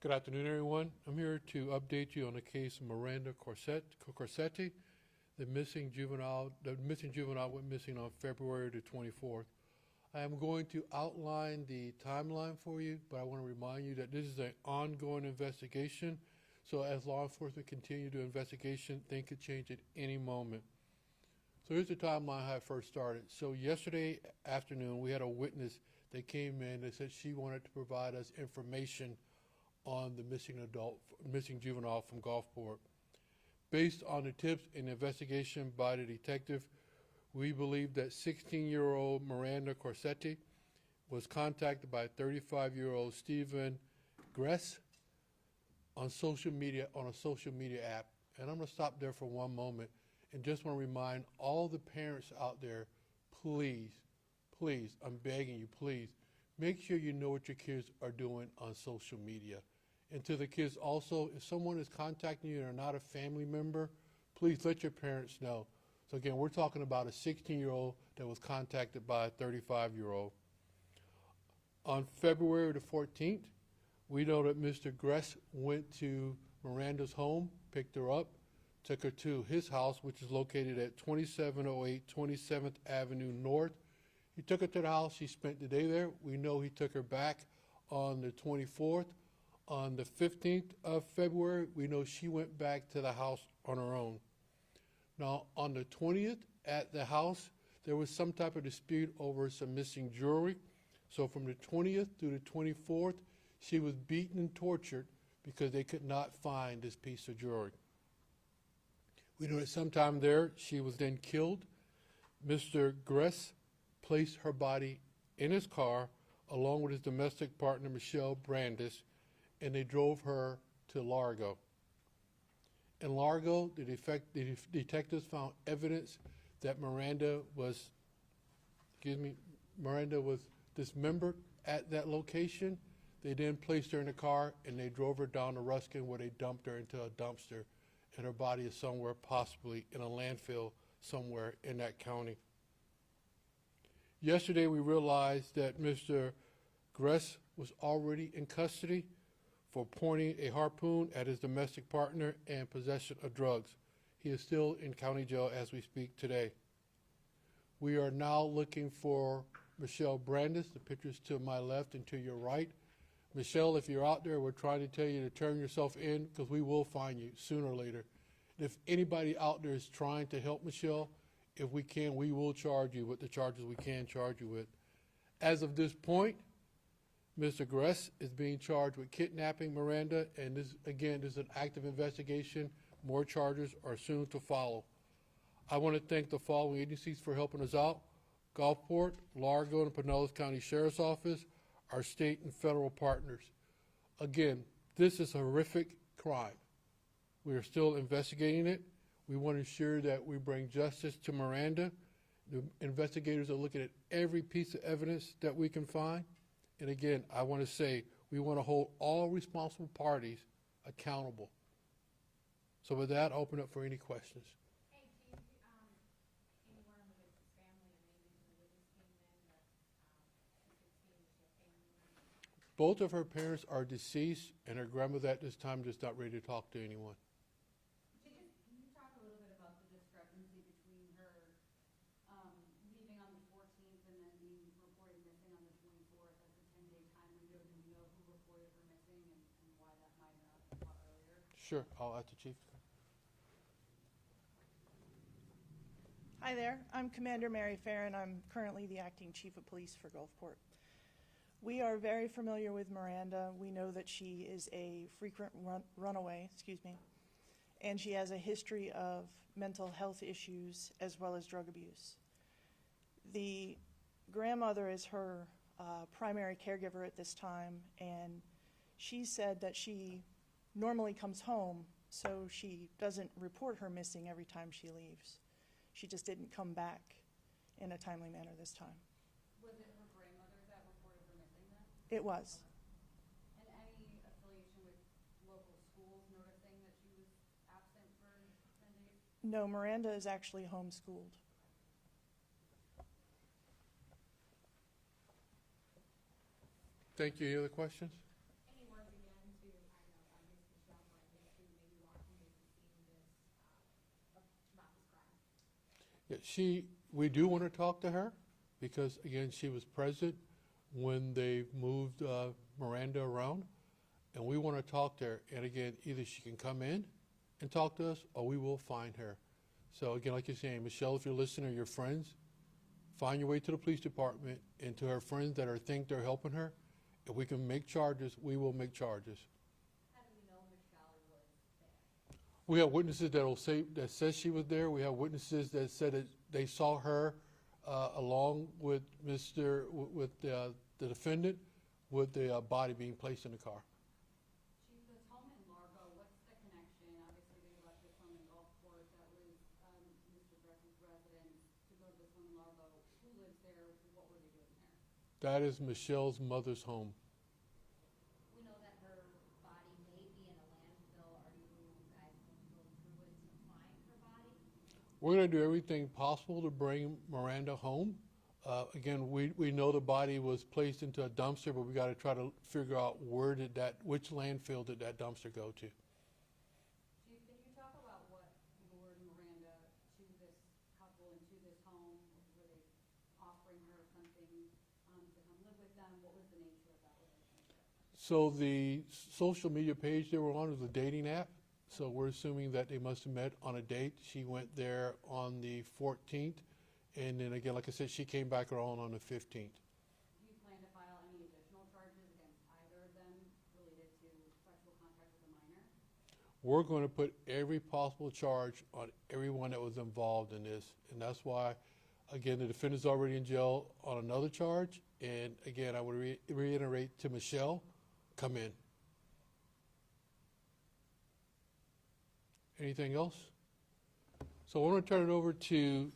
Good afternoon, everyone. I'm here to update you on the case of Miranda Corretti, the missing juvenile. The missing juvenile went missing on February the 24th. I am going to outline the timeline for you, but I want to remind you that this is an ongoing investigation. So as law enforcement continue to investigation, things could change at any moment. So here's the timeline how it first started. So yesterday afternoon, we had a witness that came in that said she wanted to provide us information on the missing juvenile from Gulfport. Based on the tips and investigation by the detective, we believe that 16-year-old Miranda Corretti was contacted by 35-year-old Stephen Gress on social media, on a social media app. And I'm going to stop there for one moment and just want to remind all the parents out there, please, I'm begging you, please, make sure you know what your kids are doing on social media. And to the kids also, if someone is contacting you and are not a family member, please let your parents know. So again, we're talking about a 16-year-old that was contacted by a 35-year-old. On February the 14th, we know that Mr. Gress went to Miranda's home, picked her up, took her to his house, which is located at 2708 27th Avenue North. He took her to the house. She spent the day there. We know he took her back on the 24th. On the 15th of February, we know she went back to the house on her own. Now, on the 20th at the house, there was some type of dispute over some missing jewelry. So from the 20th through the 24th, she was beaten and tortured because they could not find this piece of jewelry. We know that sometime there, she was then killed. Mr. Gress placed her body in his car along with his domestic partner, Michelle Brandis, and they drove her to Largo. In Largo, the detectives found evidence that Miranda was dismembered at that location. They then placed her in a car and they drove her down to Ruskin where they dumped her into a dumpster, and her body is somewhere possibly in a landfill somewhere in that county. Yesterday we realized that Mr. Gress was already in custody for pointing a harpoon at his domestic partner and possession of drugs. He is still in county jail as we speak today. We are now looking for Michelle Brandis. The picture's to my left and to your right. Michelle, if you're out there, we're trying to tell you to turn yourself in because we will find you sooner or later. And if anybody out there is trying to help Michelle, if we can, we will charge you with the charges we can charge you with. As of this point, Mr. Gress is being charged with kidnapping Miranda, and this, again, this is an active investigation. More charges are soon to follow. I want to thank the following agencies for helping us out: Gulfport, Largo, and Pinellas County Sheriff's Office, our state and federal partners. Again, this is a horrific crime. We are still investigating it. We want to ensure that we bring justice to Miranda. The investigators are looking at every piece of evidence that we can find. And again, I want to say we want to hold all responsible parties accountable. So with that, I'll open up for any questions. Hey, Chief, anyone on the witness family, or maybe the witness came in that you could see was your family member? Both of her parents are deceased, and her grandmother at this time is not ready to talk to anyone. Can you talk a little bit about the discrepancy between her leaving on the 14th and then being reported missing on the 24th as a 10-day time window? Do we know who reported her missing and why that might not have been caught earlier? Sure, I'll ask the chief. Hi there, I'm Commander Mary Farron. I'm currently the acting chief of police for Gulfport. We are very familiar with Miranda. We know that she is a frequent runaway, and she has a history of mental health issues as well as drug abuse. The grandmother is her primary caregiver at this time, and she said that she normally comes home, so she doesn't report her missing every time she leaves. She just didn't come back in a timely manner this time. Was it her grandmother that reported her missing then? It was. And any affiliation with local schools noticing that she was absent for 10 days? No, Miranda is actually homeschooled. Thank you. Any other questions? Any word again to Yeah, we do want to talk to her because, again, she was present when they moved Miranda around, and we want to talk to her. And again, either she can come in and talk to us, or we will find her. So again, like you're saying, Michelle, if you're listening, or your friends, find your way to the police department and to her friends that think they're helping her. If we can make charges, we will make charges. How do we know Michelle was there? We have witnesses that says she was there. We have witnesses that said that they saw her along with the defendant, with the body being placed in the car. Chief, this home in Largo, what's the connection? Obviously, they left this home in Gulfport. That was Mr. Bressy's residence to go to this home in Largo. Who lives there? What were they doing there? That is Michelle's mother's home. We know that her body may be in a landfill. Are you guys going to go through it to find her body? We're going to do everything possible to bring Miranda home. Again, we know the body was placed into a dumpster, but we got to try to figure out which landfill did that dumpster go to. Chief, can you talk about what lured Miranda to this couple and to this home? Were they offering her something to come live with them? What was the nature of that relationship? So the social media page they were on was a dating app. So we're assuming that they must have met on a date. She went there on the 14th. And then again, like I said, she came back around on the 15th. Do you plan to file any additional charges against either of them related to sexual contact with a minor? We're going to put every possible charge on everyone that was involved in this. And that's why, again, the defendant's already in jail on another charge. And again, I would reiterate to Michelle, come in. Anything else? So I want to turn it over to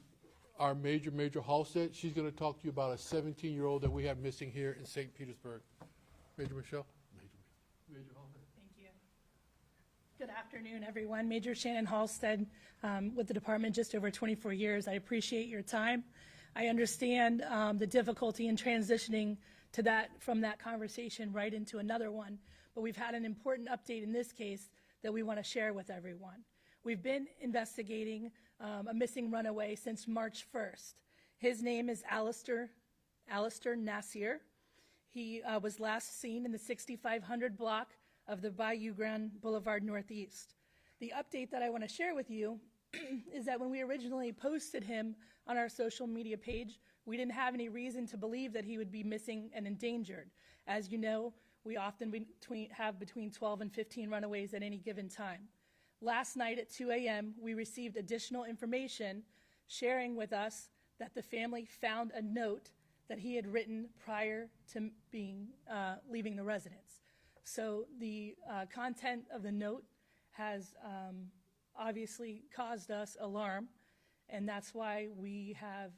our Major Halstead. She's going to talk to you about a 17-year-old that we have missing here in St. Petersburg. Major Michelle? Major Halstead. Thank you. Good afternoon, everyone. Major Shannon Halstead with the department, just over 24 years. I appreciate your time. I understand the difficulty in transitioning to from that conversation right into another one, but we've had an important update in this case that we want to share with everyone. We've been investigating a missing runaway since March 1st. His name is Alistair Nassier. He was last seen in the 6500 block of the Bayou Grand Boulevard Northeast. The update that I want to share with you is that when we originally posted him on our social media page, we didn't have any reason to believe that he would be missing and endangered. As you know, we often have between 12 and 15 runaways at any given time. Last night at 2 a.m., we received additional information sharing with us that the family found a note that he had written prior to leaving the residence. So the content of the note has obviously caused us alarm, and that's why we have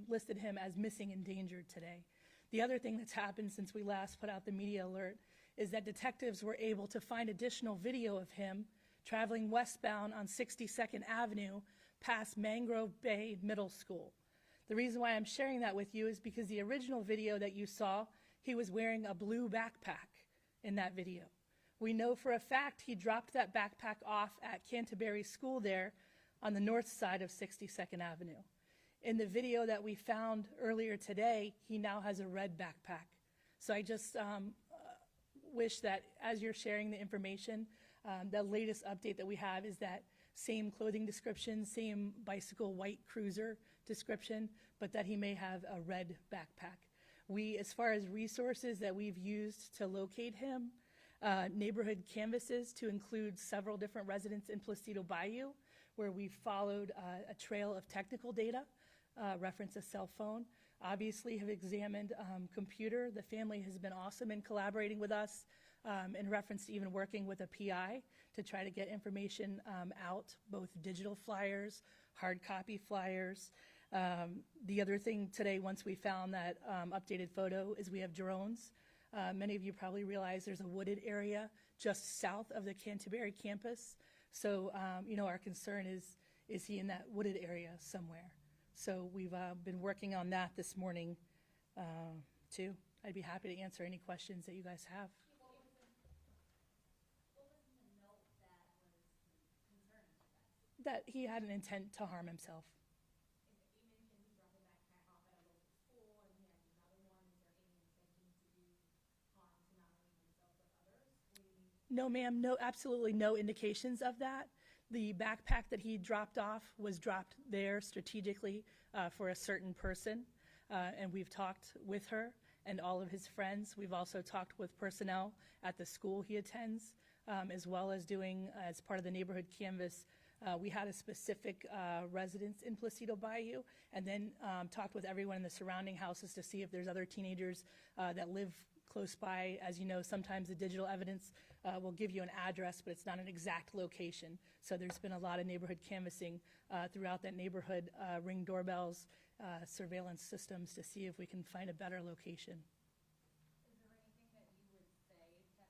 listed him as missing and endangered today. The other thing that's happened since we last put out the media alert is that detectives were able to find additional video of him traveling westbound on 62nd Avenue past Mangrove Bay Middle School. The reason why I'm sharing that with you is because the original video that you saw, he was wearing a blue backpack in that video. We know for a fact he dropped that backpack off at Canterbury School there on the north side of 62nd Avenue. In the video that we found earlier today, he now has a red backpack. So I just wish that as you're sharing the information, the latest update that we have is that same clothing description, same bicycle white cruiser description, but that he may have a red backpack. We, as far as resources that we've used to locate him, neighborhood canvases to include several different residents in Placido Bayou, where we followed a trail of technical data, reference a cell phone, obviously have examined computer. The family has been awesome in collaborating with us in reference to even working with a PI to try to get information out, both digital flyers, hard copy flyers. The other thing today, once we found that updated photo, is we have drones. Many of you probably realize there's a wooded area just south of the Canterbury campus. So, our concern is he in that wooded area somewhere? So we've been working on that this morning, too. I'd be happy to answer any questions that you guys have. What was in the note that was concerning to you guys? That he had an intent to harm himself. No, ma'am, no, absolutely no indications of that. The backpack that he dropped off was dropped there strategically for a certain person, and we've talked with her and all of his friends. We've also talked with personnel at the school he attends, as well as doing, as part of the neighborhood canvas, we had a specific residence in Placido Bayou, and then talked with everyone in the surrounding houses to see if there's other teenagers that live close by. As you know, sometimes the digital evidence will give you an address, but it's not an exact location. So there's been a lot of neighborhood canvassing throughout that neighborhood, Ring doorbells, surveillance systems to see if we can find a better location. Is there anything that you would say to Alistair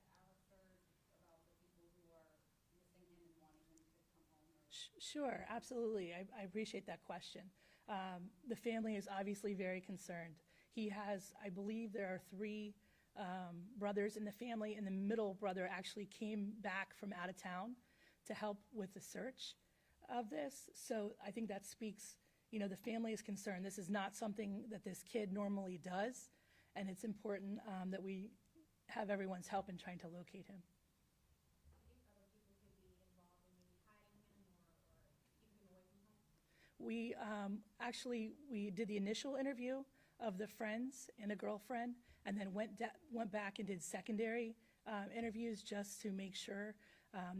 about the people who are missing him and wanting him to come home? Or? Sure, absolutely. I appreciate that question. The family is obviously very concerned. He has, I believe there are 3 brothers in the family, and the middle brother actually came back from out of town to help with the search of this. So I think that speaks, you know, the family is concerned. This is not something that this kid normally does, and it's important that we have everyone's help in trying to locate him. We we did the initial interview of the friends and a girlfriend, and then went back and did secondary interviews just to make sure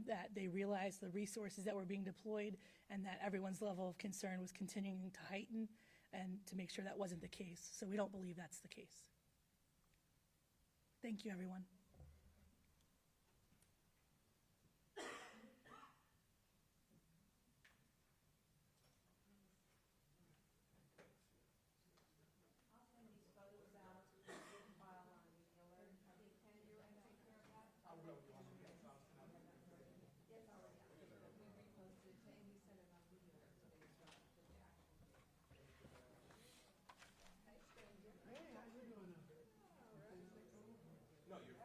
that they realized the resources that were being deployed and that everyone's level of concern was continuing to heighten, and to make sure that wasn't the case. So we don't believe that's the case. Thank you, everyone. No, you're